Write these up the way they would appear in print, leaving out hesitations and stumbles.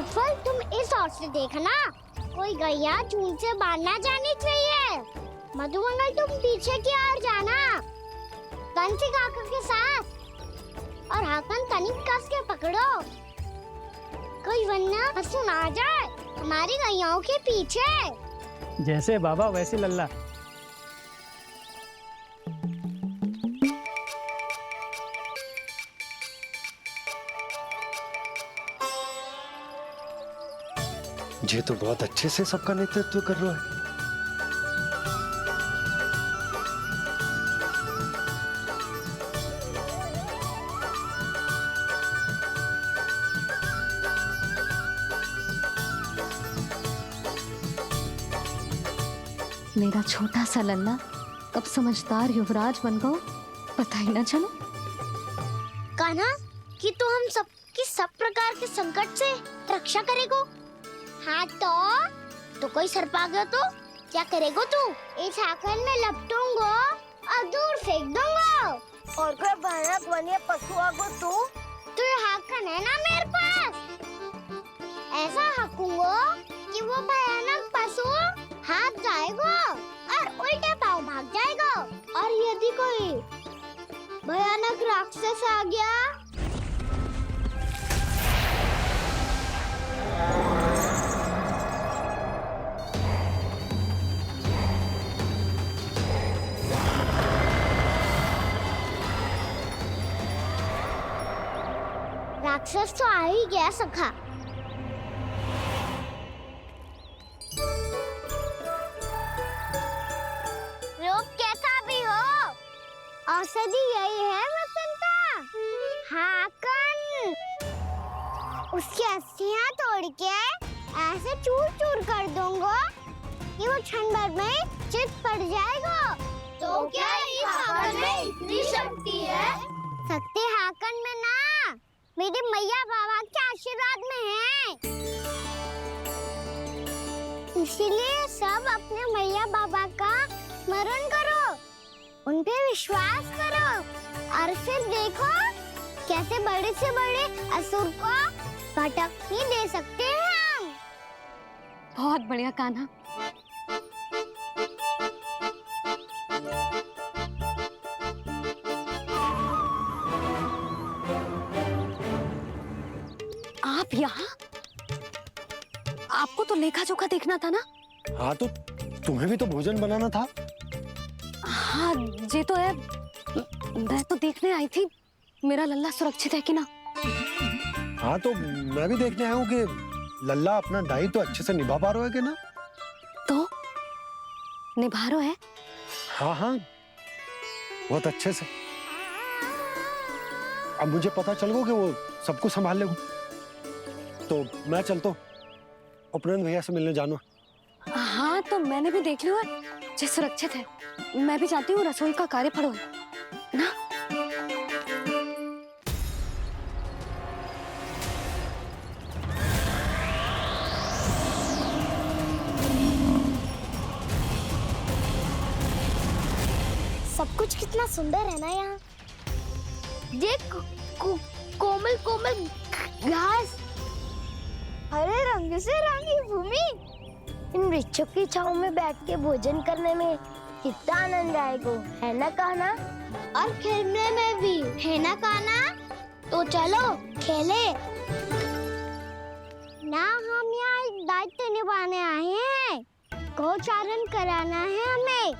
फल तुम इस ओर से देखना, कोई गैया चून से बाहर ना जानी चाहिए। मधुमंगल तुम पीछे की ओर जाना, कंसी काका के साथ, और हाकन तनिक कस के पकड़ो, कोई वरना पशु ना जाए हमारी गैयाओं के पीछे। जैसे बाबा वैसे लल्ला। ये तो बहुत अच्छे से सबका नेतृत्व कर रहा है। मेरा छोटा सा लल्ला कब समझदार युवराज बन गो पता ही ना चलो। कान्हा कि तू हम सब की सब प्रकार के संकट से रक्षा करेगो। हाँ तो कोई सर्प आ गया तो क्या करेगो तू? इस हाकन में लपटूंगो और दूर फेंक दूंगा। और कोई भयानक वन्य पशु आगो तो ये हाकन है ना मेरे पास, ऐसा हाकूंगो कि वो भयानक पशु हाथ जाएगा और उल्टे पाँव भाग जाएगा। और यदि कोई भयानक राक्षस आ गया राक्षस तो आ ही गया सखा। लोग कैसा भी हो, औषधि यही है वसंता। हाकन उसकी अस्थियां तोड़ के ऐसे चूर चूर कर दूंगा कि वो क्षण भर में चित पड़ जाएगा। तो क्या इस हाकन में इतनी शक्ति है? शक्ति हाकन में ना, मेरे मैया बाबा के आशीर्वाद में है। इसीलिए सब अपने मैया बाबा का स्मरण करो, उन पे विश्वास करो और फिर देखो कैसे बड़े से बड़े असुर को भटक ही दे सकते हैं हम। बहुत बढ़िया कान्हा। आप यहाँ? आपको तो लेखा जोखा देखना था ना? हाँ तो तुम्हें भी तो भोजन बनाना था। हाँ ये तो है, मैं तो देखने आई थी मेरा लल्ला सुरक्षित है कि ना। हाँ तो मैं भी देखने आया हूँ कि लल्ला अपना दायित्व तो अच्छे से निभा पा रहा है कि ना। तो निभा रहा है? हाँ हाँ बहुत अच्छे से। अब मुझे पता चल गया कि वो सबको संभाल लेगा, तो मैं चलता हूँ, उपनंद भैया से मिलने जाना। हाँ तो मैंने भी देख लिया जो सुरक्षित है। मैं भी चाहती हूँ रसोई का कार्य पड़ो ना। सब कुछ कितना सुंदर है ना यहाँ। देख कोमल कोमल घास, हरे रंग से रंगी भूमि, इन वृक्षों की छांव में बैठ के भोजन करने में कितना आनंद आएगा, है ना कान्हा? और खेलने में भी, है ना कान्हा? तो चलो खेले ना। हम यहाँ एक दायित्व निभाने आए हैं, गोचारण कराना है हमें।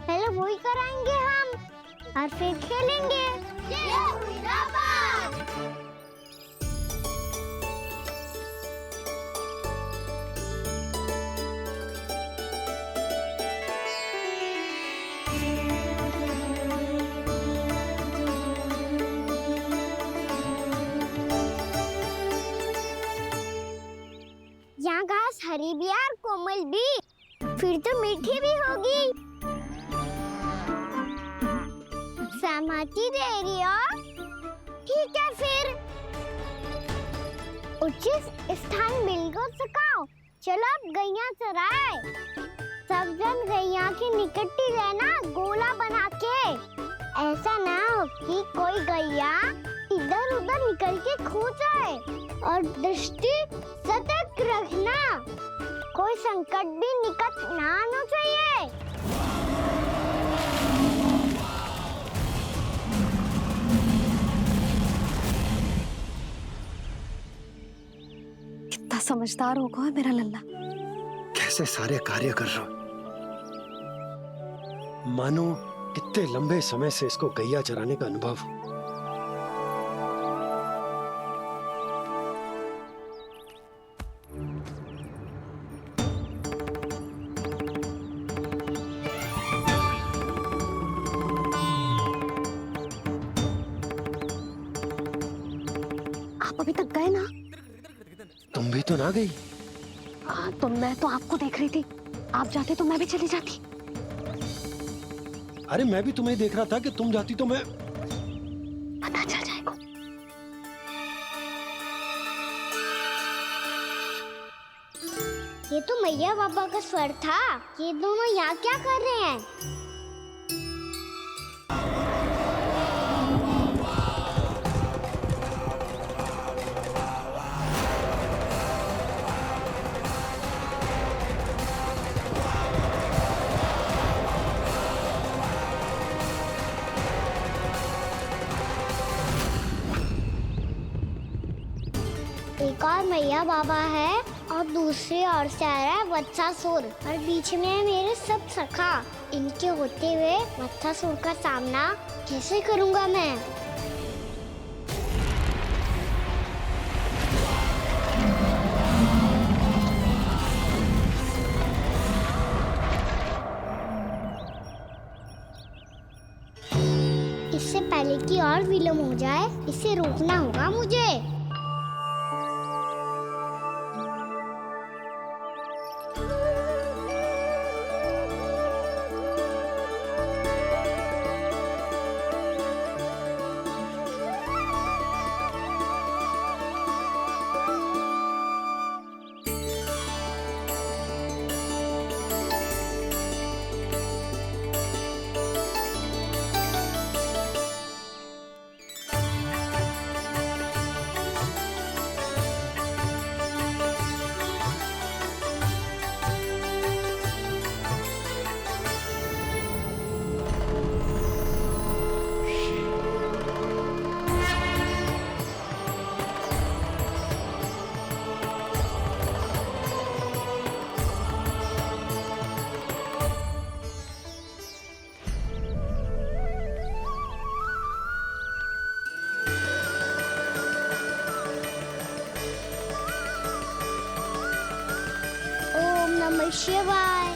पहले वही कराएंगे हम और फिर खेलेंगे। यहाँ घास हरी भी और कोमल भी, फिर तो मीठी भी होगी। सहमति दे रही हो? ठीक है फिर उचित स्थान बिल्कुल सुखाओ। चलो अब गैया चराए। सब जन गैया की निकट ही रहना, गोला बना के। ऐसा ना हो कि कोई गैया इधर उधर निकल के खो जाए और दृष्टि सतर्क रखना, कोई संकट भी निकट ना आना चाहिए। कितना समझदार होगा है मेरा लल्ला। कैसे सारे कार्य कर रहा हूं, मानो कितने लंबे समय से इसको गैया चराने का अनुभव हो। आप अभी तक गए ना? तुम भी तो ना गई। तो मैं तो आपको देख रही थी, आप जाते तो मैं भी चली जाती। अरे मैं भी तुम्हें देख रहा था कि तुम जाती तो मैं। पता चल जाएगा। ये तो मैया बाबा का स्वर था। ये दोनों यहाँ क्या कर रहे हैं? एक और मैया बाबा है और दूसरी ओर से आ रहा है वत्सासुर और बीच में है मेरे सब सखा। इनके होते हुए वत्सासुर का सामना कैसे करूंगा मैं? इससे पहले कि और विलम्ब हो जाए, इसे रोकना होगा मुझे। ओम नमः शिवाय।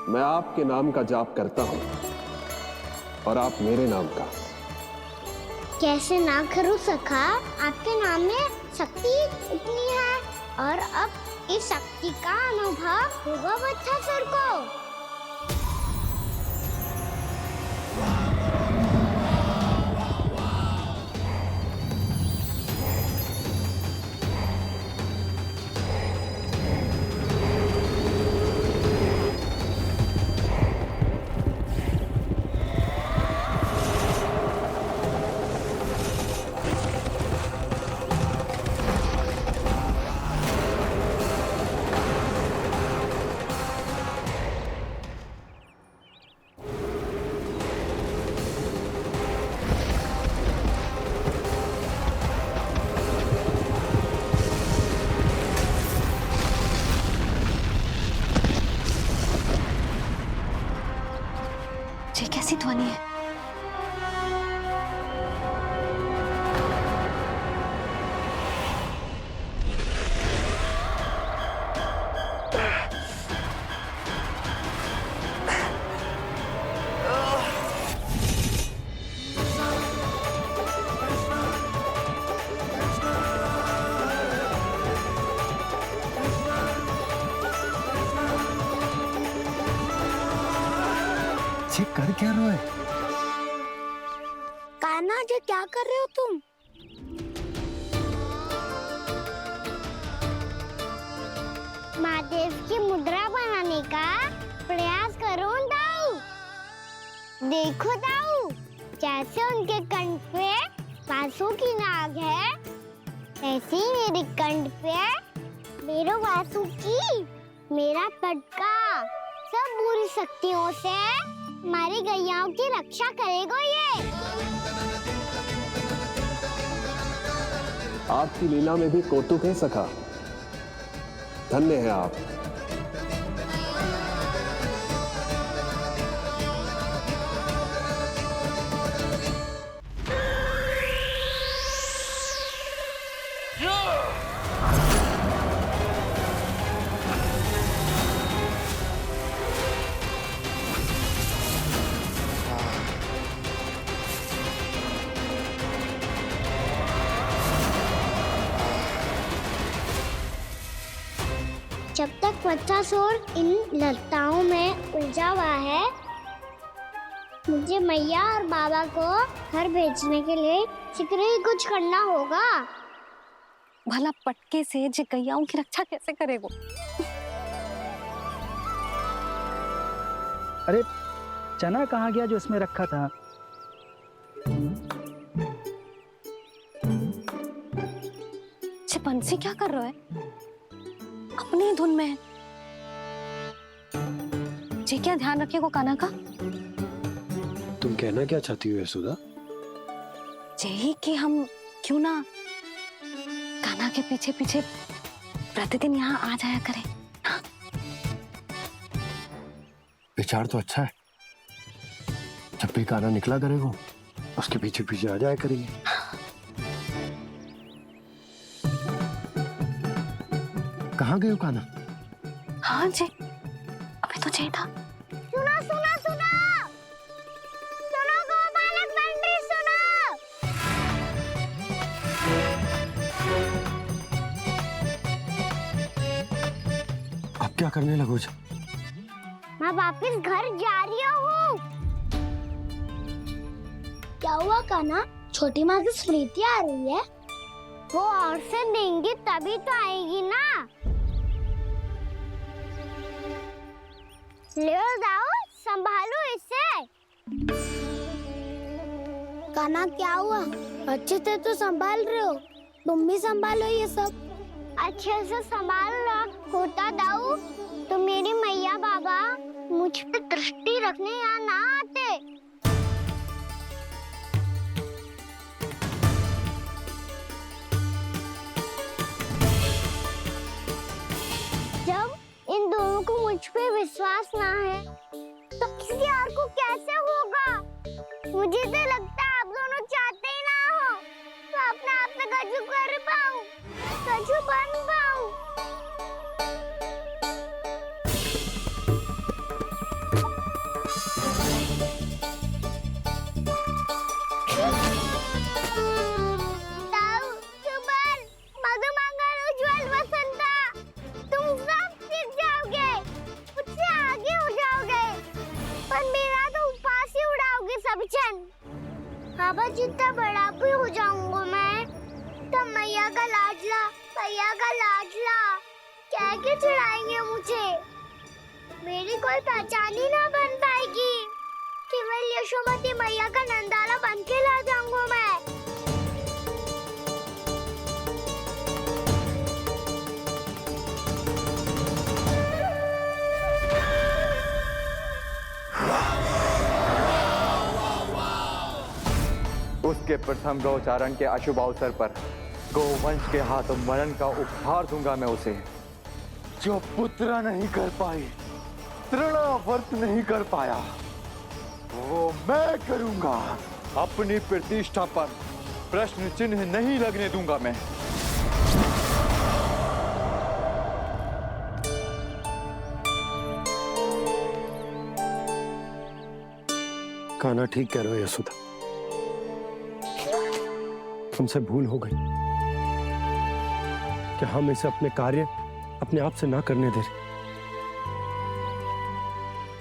मैं आपके नाम का जाप करता हूं और आप मेरे नाम का। कैसे ना करूं सखा, आपके नाम में शक्ति इतनी है और अब इस शक्ति का अनुभव होगा वत्सासुर को। ये कैसी ध्वनि है? ये कर क्या रहे हो? कान्हा जी क्या कर रहे हो तुम? महादेव की मुद्रा बनाने का प्रयास करो दाऊ। देखो दाऊ, जैसे उनके कंठ पे वासु की नाग है, ऐसे ही मेरे कंठ पे मेरे वासु की मेरा पटका सब बुरी शक्तियों से हमारी गैयाओं की रक्षा करेगा ये। आपकी लीला में भी कौतुक है सखा। धन्य है आप। जब तक बच्चासुर इन लताओं में उलझा हुआ है, मुझे मैया और बाबा को घर भेजने के लिए शीघ्र ही कुछ करना होगा। भला पटके से जे गैयाओं की रक्षा कैसे करेगो? अरे चना कहाँ गया जो इसमें रखा था? जे बंसी क्या कर रहा है? अपनी धुन में है। जे क्या ध्यान रखिएगो कान्हा का? तुम कहना क्या चाहती हो यशोदा? यही कि हम क्यों ना कान्हा के पीछे पीछे प्रतिदिन यहाँ आ जाया करें। हाँ? विचार तो अच्छा है। जब भी कान्हा निकला करेगा उसके पीछे पीछे आ जाया करेंगे। कहाँ गए हो कान्हा? हाँ जी, अभी तो चाहिए था। सुनो सुनो सुनो सुनो गोपालक बंटी सुनो। आप क्या करने लगो? मैं वापस घर जा रही हूँ। क्या हुआ कान्हा? छोटी माँ की स्मृति आ रही है। वो और से देंगी तभी तो आएगी ना। ले जाओ, संभालो इसे। कान्हा क्या हुआ? अच्छे से तो संभाल रहे हो, तुम भी संभालो ये सब। अच्छे से संभाल रहा होता दाऊ तो मेरी मैया बाबा मुझ पे दृष्टि रखने यहाँ ना आते। जब इन दोनों को मुझ पे विश्वास ना है तो किसी और को कैसे होगा? मुझे तो लगता है आप दोनों चाहते ही ना हो तो अपने आप में गजू कर पाऊं, गजू बन पाऊं। ताऊ, सुबल, मधुमंगल, उज्जवल, वसंता, तुम सब सीख जाओगे, मुझसे आगे हो जाओगे, पर मेरा तो उपवास ही उड़ाओगे सब जन। बाबा जितना बड़ा भी हो जाऊंगा मैं, तो मैया का लाडला कह के चिढ़ाएंगे मुझे। मेरी कोई पहचान ही ना बन पाएगी। केवल यशोमती मैया का नंदाला बन के ला जाऊंगा मैं। उसके प्रथम गौचारण के अशुभ अवसर पर गोवंश के हाथों मरण का उपहार दूंगा मैं उसे। जो पुत्र नहीं कर पाई, तृणावर्त नहीं कर पाया, वो मैं करूंगा। अपनी प्रतिष्ठा पर प्रश्न चिन्ह नहीं लगने दूंगा मैं। कान्हा ठीक कह रहे हो यशोदा, तुमसे भूल हो गई कि हम इसे अपने कार्य अपने आप से ना करने दे रहे।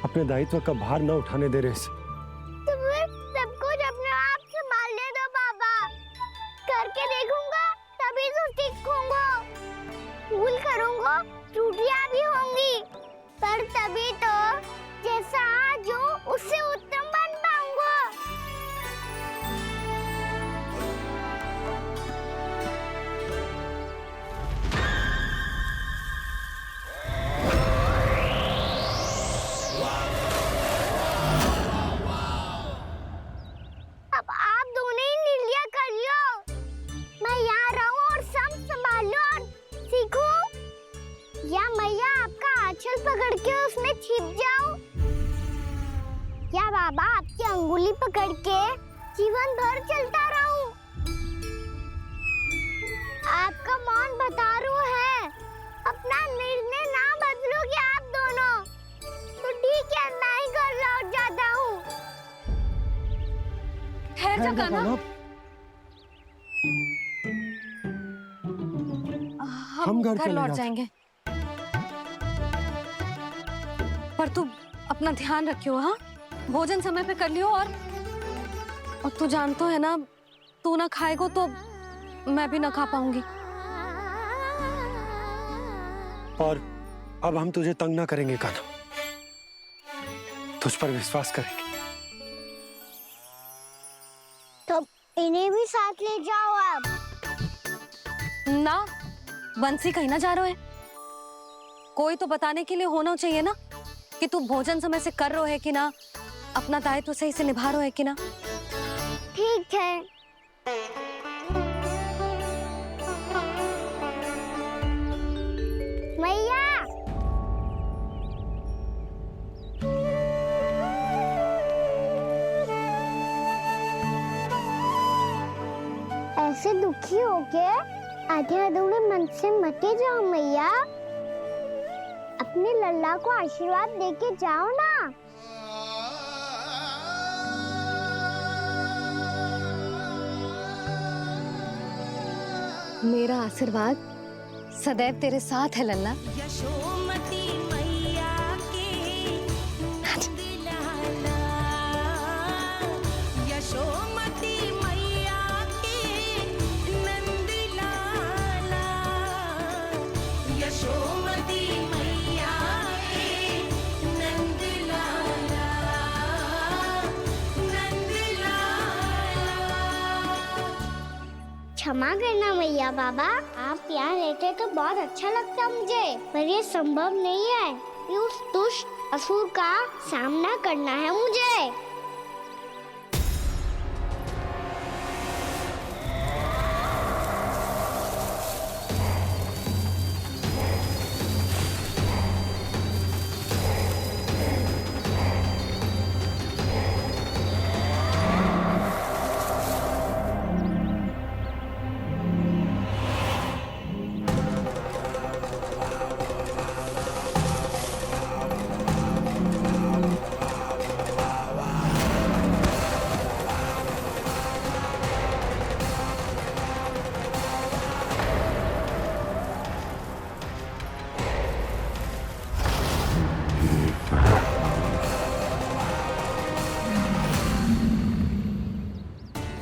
अपने दायित्व का भार न उठाने दे रहे इसे। तो फिर सब कुछ अपने आप संभालने दो पापा। करके देखूंगा तभी तो सीखूंगा। भूल करूंगा, त्रुटियां भी होंगी, पर तभी तो जैसा आज हूँ उससे उत्तम बन पाऊंगा। अब आप दोनों ही निर्णय कर लो। मैं यहाँ रहूं और सब संभालूं और सीखूं, या मैया आपका आंचल पकड़ के उसमें छिप जाऊं, या बाबा आपकी अंगुली पकड़ के जीवन भर चलता रहूं। आपका मौन बतारू है। अपना निर्णय ना बदलोगे आप दोनों तो ठीक है, मैं ही घर लौट जाता हूँ। ठहर जा कान्हा, हम घर घर चले लौट जाते। जाएंगे। पर तू अपना ध्यान रखियो, हाँ? भोजन समय पे कर लियो। और तू जानतो है ना, तू ना खाएगो तो मैं भी ना खा पाऊंगी। और अब हम तुझे तंग ना करेंगे कान्हा, तुझ पर विश्वास करेंगे। तो इन्हें भी साथ ले जाओ आप। ना, बंसी कहीं ना जा रहे है। कोई तो बताने के लिए होना चाहिए ना कि तू भोजन समय से कर रहा है कि ना, अपना दायित्व सही से निभा रहा है कि ना। ठीक है। मैया, ऐसे दुखी हो के आधे अधूरे मन से मत जाओ मैया। अपने लल्ला को आशीर्वाद देके जाओ ना। मेरा आशीर्वाद सदैव तेरे साथ है लल्ला। यशोमती मैया के नंद लाला, यशोमती मैया के नंद लाला, यशोमती मैया के नंद लाला, नंद लाला। क्षमा करना मैया बाबा, आप यहाँ रहते तो बहुत अच्छा लगता मुझे, पर ये संभव नहीं है। ये उस दुष्ट असुर का सामना करना है मुझे।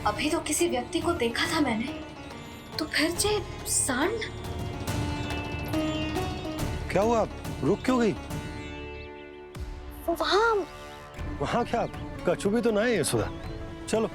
अभी तो किसी व्यक्ति को देखा था मैंने, तो फिर जे सांड। क्या हुआ, रुक क्यों गई? वहाँ क्या कछु भी तो नहीं है सुधा। चलो।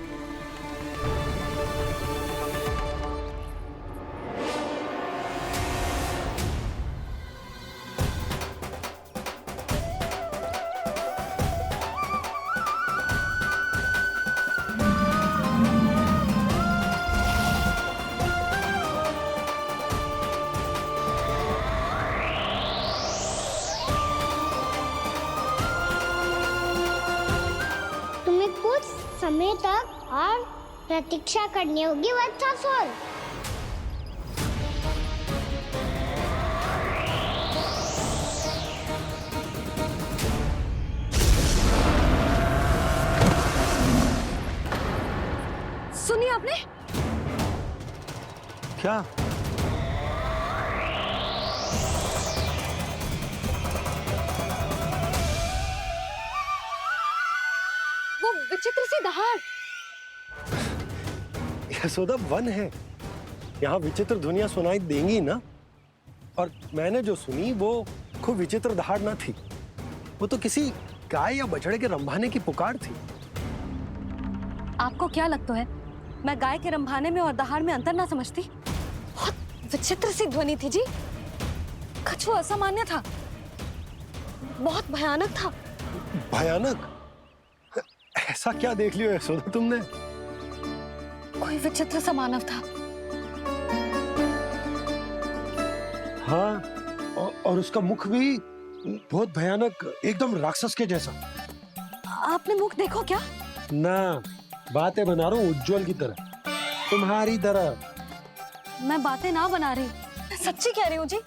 कुछ समय तक और प्रतीक्षा करनी होगी वत्सासुर। सुनिए आपने क्या? दहाड़। यशोदा वन है, यहाँ विचित्र ध्वनियां सुनाई देंगी ना। और मैंने जो सुनी वो कोई विचित्र दहाड़ ना थी, वो तो किसी गाय या बछड़े के रंभाने की पुकार थी। आपको क्या लगता है मैं गाय के रंभाने में और दहाड़ में अंतर ना समझती? बहुत विचित्र सी ध्वनि थी जी, कुछ वो असामान्य था, बहुत भयानक था। भयानक? ऐसा क्या देख लियो यशोदा तुमने? कोई विचित्र सा मानव था। हाँ, और उसका मुख भी बहुत भयानक, एकदम राक्षस के जैसा। आपने मुख देखो क्या? ना, बातें बना रहा हूँ उज्जवल की तरह, तुम्हारी तरह। मैं बातें ना बना रही, मैं सच्ची कह रही हूँ जी।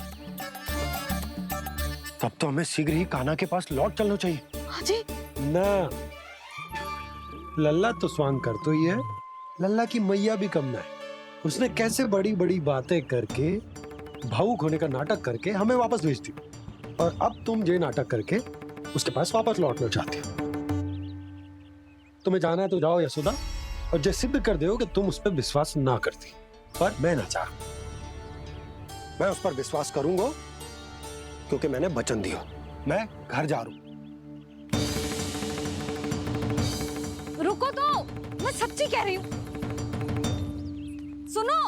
तब तो हमें शीघ्र ही कान्हा के पास लौट चलना चाहिए। हाँ जी। ना, लल्ला तो स्वांग कर तो ही है, लल्ला की मैया भी कम ना है। उसने कैसे बड़ी बड़ी बातें करके, भावुक होने का नाटक करके हमें वापस भेज दी, और अब तुम ये नाटक करके उसके पास वापस लौटना चाहती हो। तुम्हें जाना है तो जाओ यशोदा, और जो सिद्ध कर दो कि तुम उस पर विश्वास ना करती। पर मैं ना चाह, मैं उस पर विश्वास करूंगा क्योंकि मैंने वचन दिया। मैं घर जा रहा हूं। रुको तो, मैं सच्ची कह रही हूँ। सुनो।